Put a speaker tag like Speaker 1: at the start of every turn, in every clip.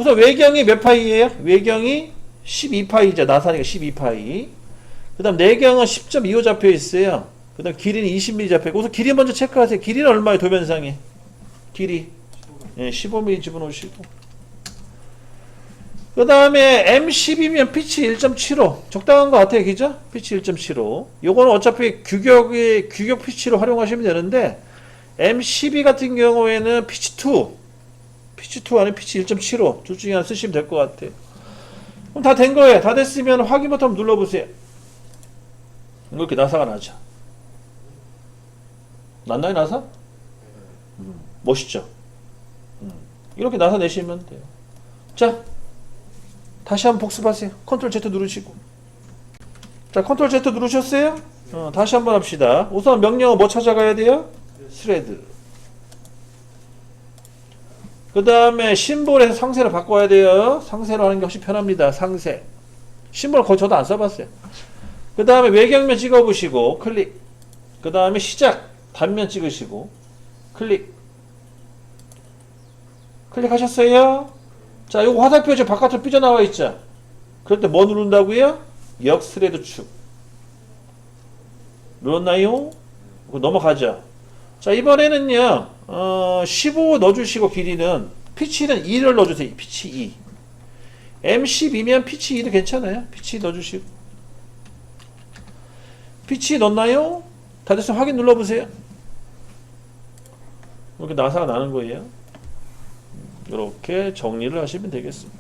Speaker 1: 우선 외경이 몇 파이예요? 외경이 12파이죠. 나사니까 12파이. 그 다음 내경은 10.25 잡혀 있어요. 그 다음 길이는 20mm 잡혀 있고, 우선 길이 먼저 체크하세요. 길이는 얼마예요? 도면상에 길이 15mm 집어넣으시고, 그 다음에 M10이면 피치 1.75 적당한 것 같아요. 그죠? 피치 1.75. 요거는 어차피 규격 피치로 활용하시면 되는데, M12 같은 경우에는 피치 2 아니면 피치 1.75 둘 중에 하나 쓰시면 될 것 같아요. 그럼 다 된 거예요. 다 됐으면 확인 버튼 한번 눌러보세요. 이렇게 나사가 나죠. 났나요, 나사? 멋있죠? 이렇게 나사 내시면 돼요. 자, 다시 한번 복습하세요. 컨트롤 Z 누르시고. 자, 컨트롤 Z 누르셨어요? 다시 한번 합시다. 우선 명령어 뭐 찾아가야 돼요? 스레드. 그 다음에 심볼에서 상세를 바꿔야 돼요. 상세로 하는 게 훨씬 편합니다. 상세. 심볼 거의 저도 안 써봤어요. 그 다음에 외경면 찍어보시고 클릭. 그 다음에 시작 단면 찍으시고 클릭. 클릭하셨어요? 자, 요거 화살표 저 바깥으로 삐져나와 있죠? 그럴 때 뭐 누른다고요? 역 스레드 축. 눌렀나요? 넘어가죠. 자, 이번에는요 15 넣어주시고 길이는 피치는 2를 넣어주세요. 피치 2. M12면 피치 2도 괜찮아요. 피치 2 넣어주시고. 피치 넣었나요? 다 됐으면 확인 눌러보세요. 이렇게 나사가 나는 거예요. 이렇게 정리를 하시면 되겠습니다.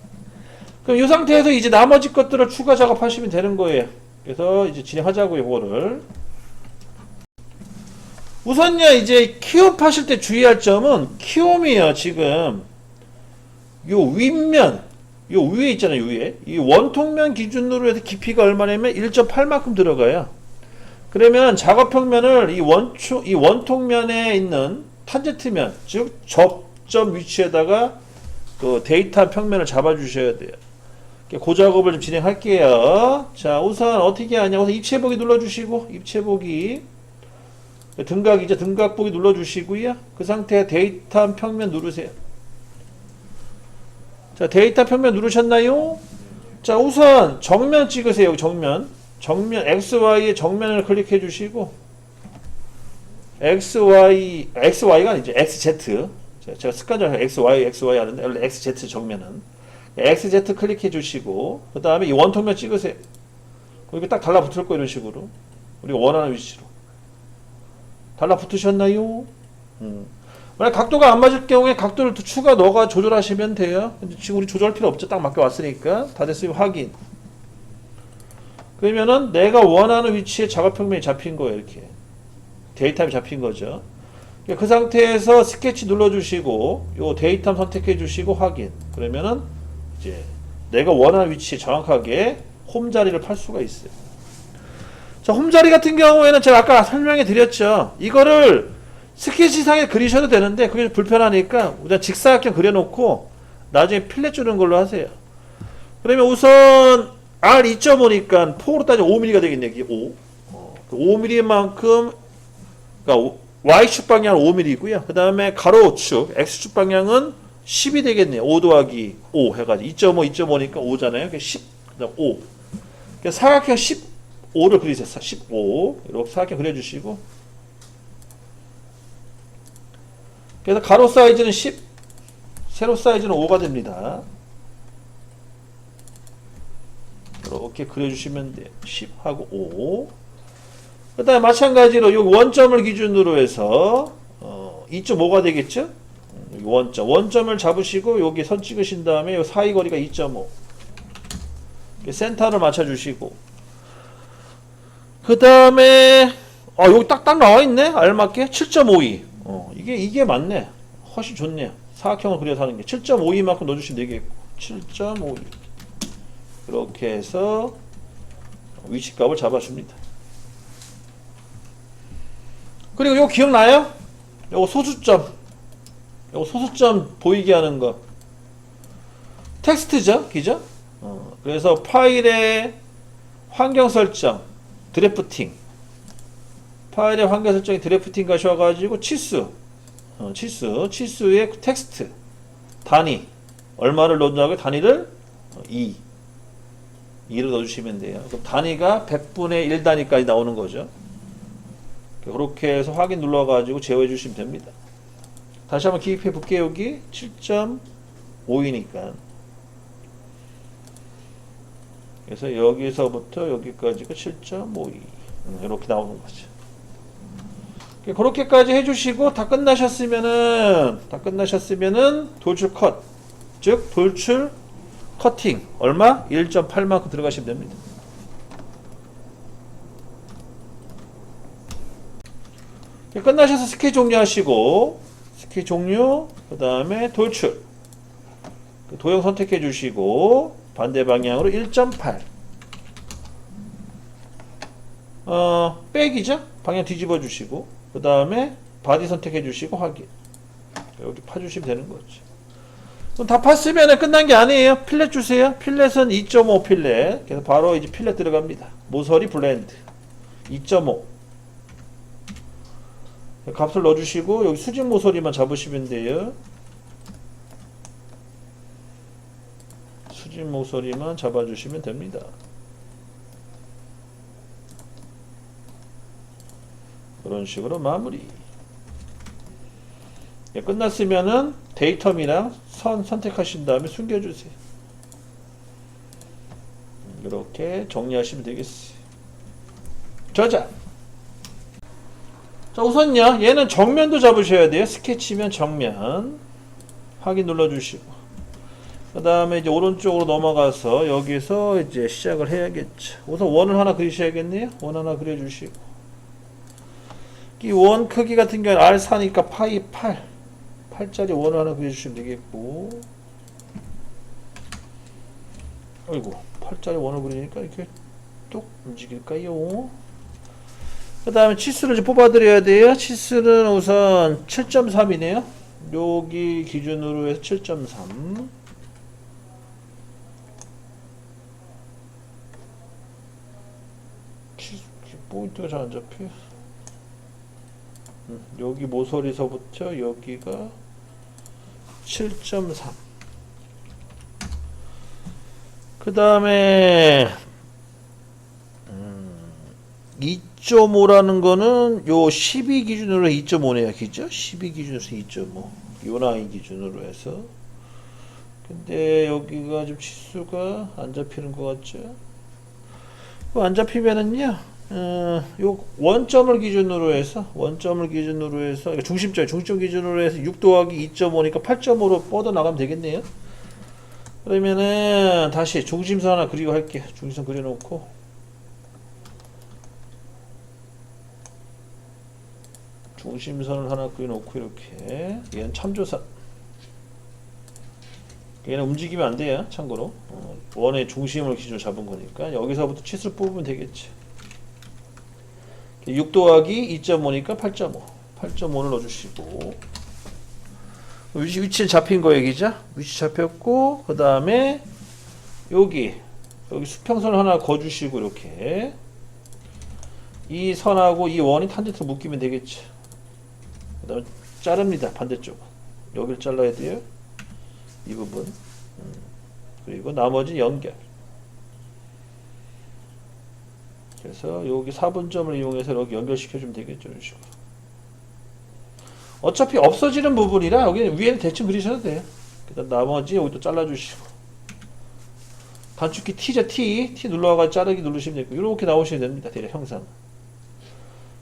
Speaker 1: 그럼 이 상태에서 이제 나머지 것들을 추가 작업하시면 되는 거예요. 그래서 이제 진행하자고요. 이거를 우선요 이제 키움 하실 때 주의할 점은 키움이요 지금 요 윗면 요 위에 있잖아요. 위에 이 원통면 기준으로 해서 깊이가 얼마냐면 1.8만큼 들어가요. 그러면 작업평면을 이 원통면에 있는 탄젠트면 즉 접점 위치에다가 그 데이터 평면을 잡아 주셔야 돼요. 그 작업을 좀 진행할게요. 자, 우선 어떻게 하냐. 우선 입체보기 눌러주시고, 입체보기. 등각이죠. 등각보기 눌러주시고요. 그 상태에 데이터 평면 누르세요. 자, 데이터 평면 누르셨나요? 자, 우선 정면 찍으세요. 정면. XY의 정면을 클릭해 주시고, XY가 아니죠. XZ. 제가 습관적으로 XY 하는데, 원래 XZ 정면은. XZ 클릭해 주시고, 그 다음에 이 원통면 찍으세요. 이렇게 딱 달라붙을 거 이런 식으로. 우리가 원하는 위치로. 달라붙으셨나요? 만약 각도가 안 맞을 경우에 각도를 또 추가 넣어가 조절하시면 돼요. 근데 지금 우리 조절할 필요 없죠. 딱 맡겨왔으니까. 다 됐으면 확인. 그러면은 내가 원하는 위치에 작업평면이 잡힌 거예요. 이렇게. 데이터이 잡힌 거죠. 그 상태에서 스케치 눌러주시고, 요 데이터 선택해 주시고 확인. 그러면은 이제 내가 원하는 위치에 정확하게 홈 자리를 팔 수가 있어요. 자, 홈 자리 같은 경우에는 제가 아까 설명해 드렸죠. 이거를 스케치상에 그리셔도 되는데 그게 불편하니까 우선 직사각형 그려놓고 나중에 필렛 주는 걸로 하세요. 그러면 우선 R 2.5니까 4로 따지면 5mm가 되겠네. 이게 5. 5mm만큼 그러니까 Y축 방향은 5mm이고요. 그 다음에 가로축 X축 방향은 10이 되겠네요. 5 더하기 5 해가지고 2.5니까 5잖아요. 그러니까 10, 그 다음 5. 그러니까 사각형 15를 그리세요. 15. 이렇게 사각형 그려주시고. 그래서 가로 사이즈는 10, 세로 사이즈는 5가 됩니다. 이렇게 그려주시면 돼요. 10하고 5. 그 다음에 마찬가지로 요 원점을 기준으로 해서 2.5가 되겠죠? 원점을 잡으시고 여기 선 찍으신 다음에 요 사이 거리가 2.5 센터를 맞춰주시고, 그 다음에 여기 딱딱 나와있네. 알맞게 7.52 이게 맞네. 훨씬 좋네요. 사각형을 그려서 하는 게 7.52만큼 넣어주시면 되겠고 7.52 이렇게 해서 위치값을 잡아줍니다. 그리고 요거 기억나요? 요거 소수점 보이게 하는 거 텍스트죠? 그죠? 그래서 파일의 환경 설정 드래프팅, 파일의 환경 설정이 드래프팅 가셔가지고 치수의 텍스트 단위 얼마를 넣는다고요? 단위를 2를 넣어주시면 돼요. 그럼 단위가 100분의 1단위까지 나오는 거죠. 그렇게 해서 확인 눌러가지고 제어해 주시면 됩니다. 다시 한번 기입해 볼게요. 여기 7.5이니까. 그래서 여기서부터 여기까지가 7.52. 이렇게 나오는 거죠. 그렇게까지 해주시고 다 끝나셨으면은 돌출 컷, 즉 돌출 커팅 얼마? 1.8만큼 들어가시면 됩니다. 끝나셔서 스케치 종료하시고 스케치 종료, 그 다음에 돌출 도형 선택해 주시고 반대 방향으로 1.8 백이죠? 방향 뒤집어 주시고 그 다음에 바디 선택해 주시고 확인. 여기 파주시면 되는 거죠. 그럼 다 팠으면 끝난 게 아니에요. 필렛 주세요. 필렛은 2.5 필렛. 그래서 바로 이제 필렛 들어갑니다. 모서리 블렌드 2.5 값을 넣어주시고 여기 수직 모서리만 잡으시면 돼요. 수직 모서리만 잡아주시면 됩니다. 그런 식으로 마무리. 끝났으면은 데이텀이랑 선 선택하신 다음에 숨겨주세요. 이렇게 정리하시면 되겠어요. 저장. 자, 우선요, 얘는 정면도 잡으셔야 돼요. 스케치면 정면. 확인 눌러주시고. 그 다음에 이제 오른쪽으로 넘어가서 여기서 이제 시작을 해야겠죠. 우선 원을 하나 그리셔야겠네요. 원 하나 그려주시고. 이 원 크기 같은 경우는 R4니까 파이 8짜리 원을 하나 그려주시면 되겠고. 아이고, 8짜리 원을 그리니까 이렇게 뚝 움직일까요? 그 다음에 치수를 좀 뽑아드려야 돼요. 치수는 우선 7.3이네요. 여기 기준으로 해서 7.3. 포인트가 잘 안 잡혀요. 여기 모서리서부터 여기가 7.3. 그 다음에 2.5라는 거는 요 12 기준으로 2.5네요. 그죠? 12 기준으로 2.5. 요 라인 기준으로 해서. 근데 여기가 좀 치수가 안 잡히는 것 같죠? 안 잡히면은요, 요 원점을 기준으로 해서, 그러니까 중심 기준으로 해서 6 더하기 2.5니까 8.5로 뻗어 나가면 되겠네요. 그러면은 다시 중심선 하나 그리고 할게요. 중심선 그려놓고. 중심선을 하나 그려놓고 이렇게. 얘는 참조선. 얘는 움직이면 안 돼요. 참고로 원의 중심을 기준으로 잡은 거니까 여기서부터 치수를 뽑으면 되겠죠. 6 더하기 2.5니까 8.5. 8.5를 넣어주시고 위치는 잡힌 거 얘기죠. 위치 잡혔고 그 다음에 여기 수평선을 하나 그어주시고 이렇게 이 선하고 이 원이 탄젠트로 묶이면 되겠죠. 그 다음에 자릅니다. 반대쪽 여기를 잘라야 돼요. 이 부분. 그리고 나머지 연결. 그래서 여기 4분점을 이용해서 여기 연결시켜주면 되겠죠. 이런 식으로. 어차피 없어지는 부분이라 여기는 위에는 대충 그리셔도 돼요. 그다음 나머지 여기 또 잘라주시고. 단축키 T죠. T 눌러가지고 자르기 누르시면 되고 이렇게 나오시면 됩니다. 대략 형상.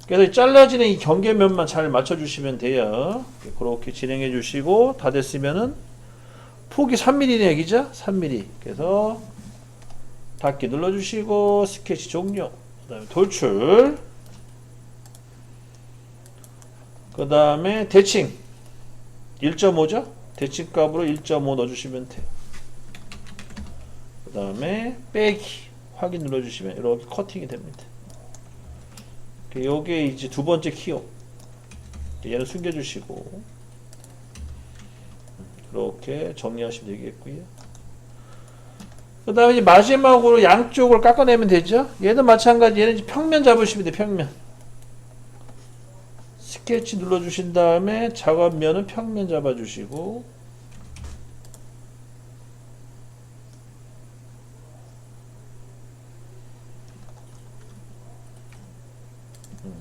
Speaker 1: 그래서 잘라지는 이 경계면만 잘 맞춰주시면 돼요. 그렇게 진행해 주시고 다 됐으면은 폭이 3mm네 여기죠? 3mm. 그래서 닫기 눌러주시고 스케치 종료. 그 다음에 돌출. 그 다음에 대칭 1.5죠? 대칭 값으로 1.5 넣어주시면 돼요. 그 다음에 빼기 확인 눌러주시면 이렇게 커팅이 됩니다. 요게 이제 두 번째 키용. 얘는 숨겨주시고 이렇게 정리하시면 되겠고요. 그 다음에 이제 마지막으로 양쪽을 깎아내면 되죠. 얘도 마찬가지. 얘는 이제 평면 잡으시면 돼요. 평면. 스케치 눌러주신 다음에 작업면은 평면 잡아주시고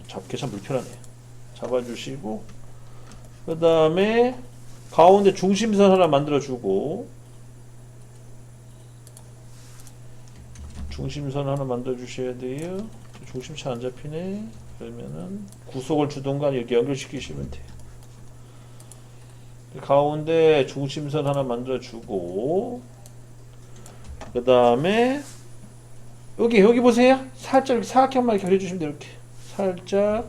Speaker 1: 잡기 참 불편하네요. 잡아주시고 그 다음에 가운데 중심선 하나 만들어주고 중심선 하나 만들어주셔야 돼요. 중심차 안 잡히네. 그러면은 구속을 주던가 이렇게 연결시키시면 돼요. 가운데 중심선 하나 만들어주고 그 다음에 여기 보세요. 살짝 이렇게 사각형만 이렇게 그려주시면 돼요. 이렇게 살짝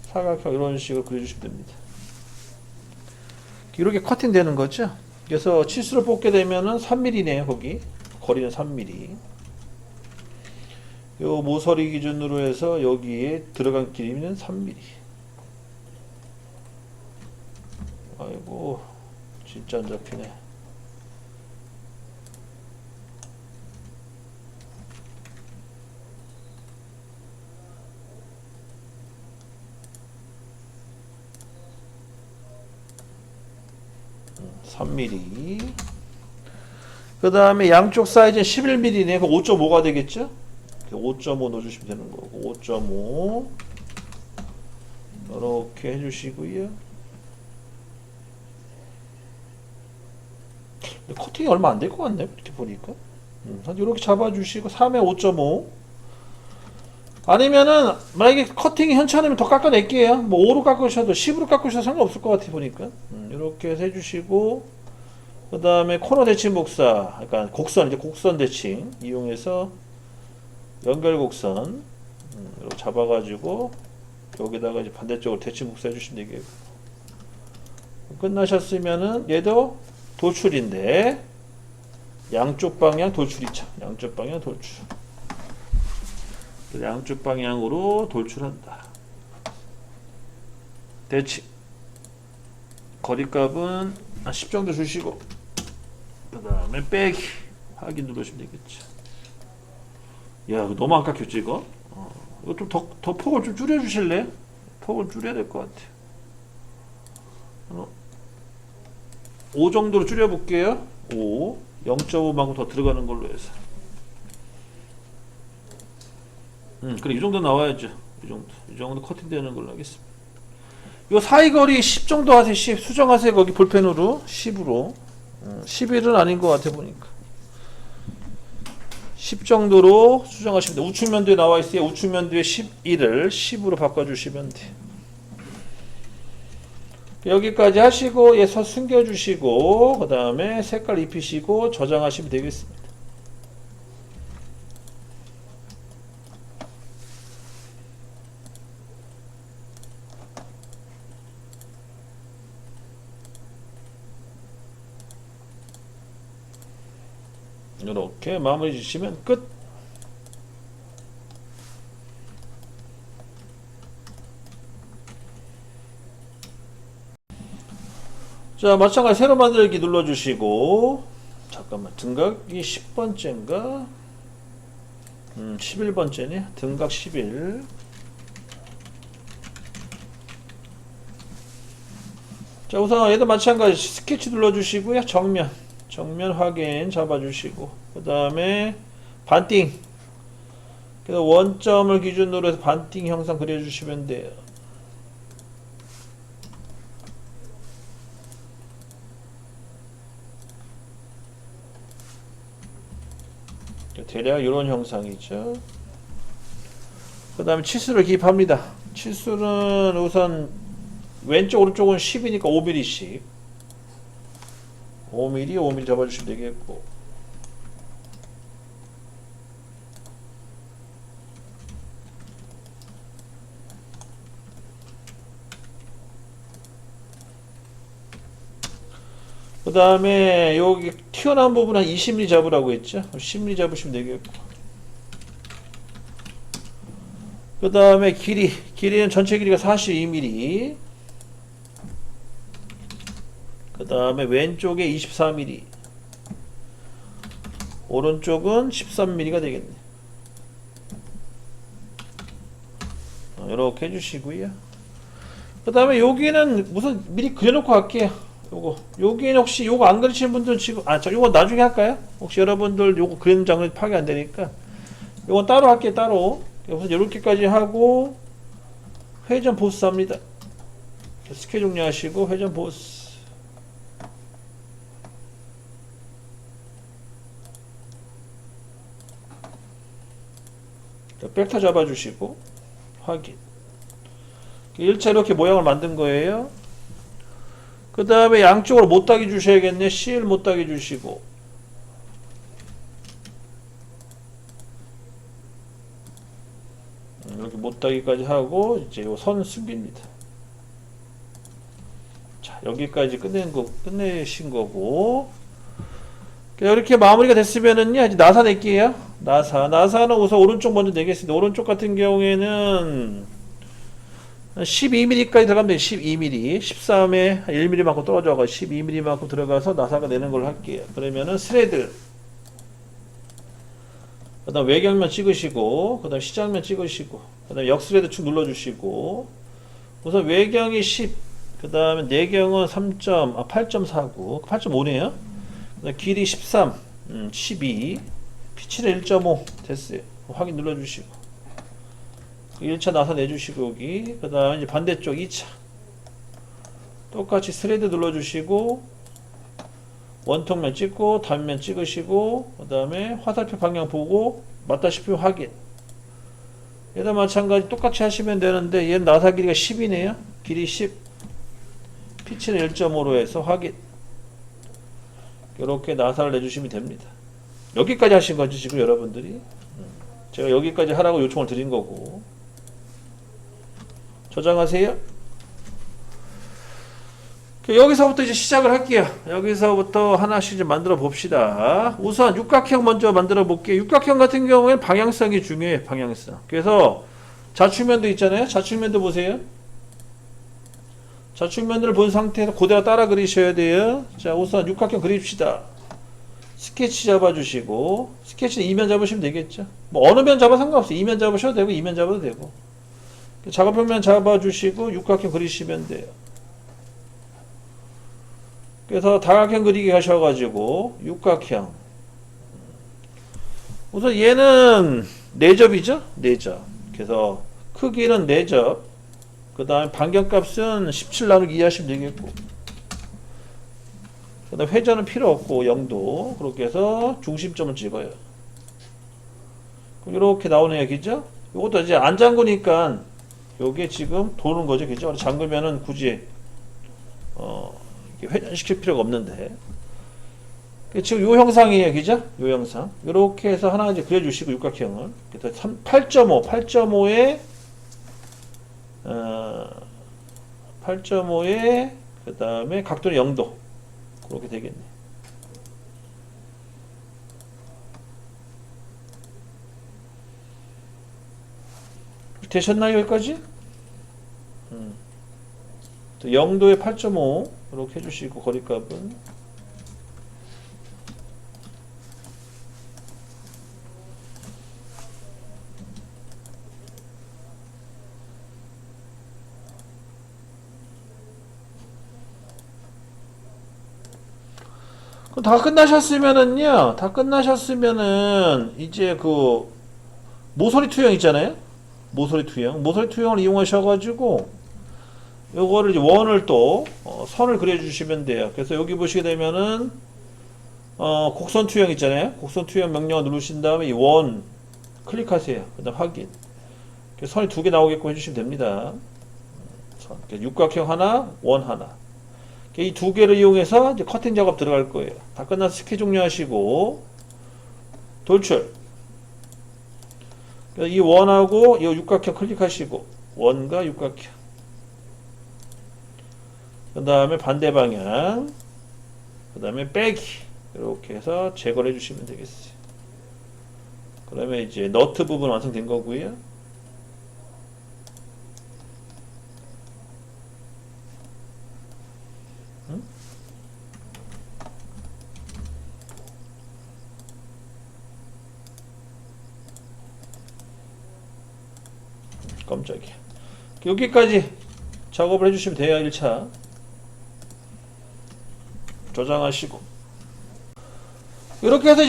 Speaker 1: 사각형 이런 식으로 그려주시면 됩니다. 이렇게 커팅 되는 거죠. 그래서 치수를 뽑게 되면은 3mm네요. 거기 거리는 3mm. 요 모서리 기준으로 해서 여기에 들어간 길이는 3mm. 아이고 진짜 안 잡히네. 그 다음에 양쪽 사이즈는 11mm네. 그 5.5가 되겠죠? 5.5 넣어주시면 되는 거고 5.5 이렇게 해주시고요. 커팅이 얼마 안 될 것 같네. 이렇게 보니까 이렇게 잡아주시고 3에 5.5 아니면은 만약에 커팅이 현찮으면 더 깎아낼게요. 뭐 5로 깎으셔도 10으로 깎으셔도 상관없을 것 같아 보니까 이렇게 해서 해주시고 그 다음에 코너 대칭 복사 그러니까 곡선 이제 곡선 대칭 이용해서 연결 곡선 이렇게 잡아가지고 여기다가 이제 반대쪽으로 대칭 복사 해주시면 되겠고 끝나셨으면은 얘도 돌출인데 양쪽 방향 돌출이죠. 양쪽 방향 돌출. 양쪽 방향으로 돌출한다. 대칭 거리값은 한 10 정도 주시고 그 다음에 빼기 확인 누르시면 되겠죠. 야 이거 너무 안 깎였지 이거? 이거 좀 더 폭을 좀 줄여 주실래? 폭을 줄여야 될 것 같아요. 5 정도로 줄여 볼게요. 5 0.5만큼 더 들어가는 걸로 해서 그래 이 정도 나와야죠. 이 정도 커팅 되는 걸로 하겠습니다. 요 사이 거리 10 정도 하세요. 10 수정하세요. 거기 볼펜으로 10으로 11은 아닌 것 같아 보니까 10 정도로 수정하시면 돼요. 우측 면도에 나와 있어요. 우측 면도에 11을 10으로 바꿔주시면 돼요. 여기까지 하시고 얘 서 숨겨주시고 그 다음에 색깔 입히시고 저장하시면 되겠습니다. 이렇게 마무리 주시면 끝. 자 마찬가지 새로 만들기 눌러주시고 잠깐만 등각이 10번째인가 11번째네 등각 11 자 우선 얘도 마찬가지 스케치 눌러주시고요. 정면 확인 잡아주시고 그 다음에 반띵 그래서 원점을 기준으로 해서 반띵 형상 그려주시면 돼요. 대략 이런 형상이죠. 그 다음에 치수를 기입합니다. 치수는 우선 왼쪽 오른쪽은 10이니까 5mm씩 5mm 잡아주시면 되겠고 그 다음에 여기 튀어나온 부분 한 20mm 잡으라고 했죠. 10mm 잡으시면 되겠고 그 다음에 길이는 전체 길이가 42mm 그 다음에 왼쪽에 24mm 오른쪽은 13mm가 되겠네. 이렇게 해주시고요. 그 다음에 여기는 우선 미리 그려놓고 갈게요. 여기는 혹시 요거 안 그리시는 분들은 지금 요거 나중에 할까요? 혹시 여러분들 요거 그리는 장면이 파악이 안 되니까 요건 따로 할게요. 따로 우선 이렇게까지 하고 회전 보스 합니다. 스케 종료하시고 회전 보스. 백타 잡아주시고 확인. 1차 이렇게 모양을 만든 거예요. 그 다음에 양쪽으로 못따기 주셔야겠네. CL 못따기 주시고 이렇게 못따기까지 하고 이제 요 선 숨깁니다. 자, 여기까지 끝내신 거고, 이렇게 마무리가 됐으면은요, 이제 나사 낼게요. 나사는 우선 오른쪽 먼저 내겠습니다. 오른쪽 같은 경우에는 12mm까지 들어가면 돼요. 12mm. 13에 1mm만큼 떨어져가 12mm만큼 들어가서 나사가 내는 걸 할게요. 그러면은 스레드, 그 다음 외경면 찍으시고, 그 다음 시장면 찍으시고, 그 다음 역스레드 축 눌러주시고, 우선 외경이 10, 그 다음에 내경은 8.49, 8.5네요. 길이 13, 12, 피치는 1.5 됐어요. 확인 눌러주시고 1차 나사 내주시고 여기 그 다음 이제 반대쪽 2차 똑같이 스레드 눌러주시고 원통면 찍고 단면 찍으시고 그 다음에 화살표 방향 보고 맞다시피 확인. 얘도 마찬가지 똑같이 하시면 되는데 얘는 나사 길이가 10이네요. 길이 10, 피치는 1.5로 해서 확인. 이렇게 나사를 내주시면 됩니다. 여기까지 하신 거죠 지금 여러분들이. 제가 여기까지 하라고 요청을 드린 거고. 저장하세요. 여기서부터 이제 시작을 할게요. 여기서부터 하나씩 좀 만들어 봅시다. 우선 육각형 먼저 만들어 볼게요. 육각형 같은 경우에는 방향성이 중요해요. 방향성. 그래서 좌측면도 있잖아요. 좌측면도 보세요. 좌측면을 본 상태에서 그대로 따라 그리셔야 돼요. 자, 우선 육각형 그립시다. 스케치 잡아주시고, 스케치는 2면 잡으시면 되겠죠. 뭐 어느 면 잡아 상관없어요. 2면 잡으셔도 되고 2면 잡아도 되고. 작업평면 잡아주시고 육각형 그리시면 돼요. 그래서 다각형 그리기 하셔가지고 육각형. 우선 얘는 4접이죠? 4접. 그래서 크기는 4접. 그 다음에 반경값은 17 나누기 2 하시면 되겠고, 그 다음 회전은 필요 없고 0도 그렇게 해서 중심점을 찍어요. 그럼 이렇게 나오네요. 그죠? 이것도 이제 안 잠그니까 요게 지금 도는 거죠. 그죠? 잠그면은 굳이 회전시킬 필요가 없는데, 지금 요 형상이에요. 그죠? 요 형상 이렇게 해서 하나 이제 그려주시고 육각형을 8.5에 8.5에 그 다음에 각도는 0도 그렇게 되겠네. 되셨나요? 여기까지? 0도에 8.5 이렇게 해주시고 거리값은 다 끝나셨으면은요, 이제 그 모서리 투영 있잖아요. 모서리 투영을 이용하셔가지고 요거를 이제 원을 또 선을 그려주시면 돼요. 그래서 여기 보시게 되면은 곡선 투영 있잖아요. 곡선 투영 명령을 누르신 다음에 이 원 클릭하세요. 그다음 확인. 선이 2개 나오게끔 해주시면 됩니다. 육각형 하나, 원 하나. 이 2개를 이용해서 이제 커팅 작업 들어갈 거예요. 다 끝나서 스케치 종료하시고 돌출. 이 원하고 이 육각형 클릭하시고 원과 육각형. 그 다음에 반대 방향. 그 다음에 빼기. 이렇게 해서 제거를 해주시면 되겠어요. 그러면 이제 너트 부분 완성된 거고요. 깜짝이야. 여기까지 작업을 해주시면 돼요. 1차 저장하시고 이렇게 해서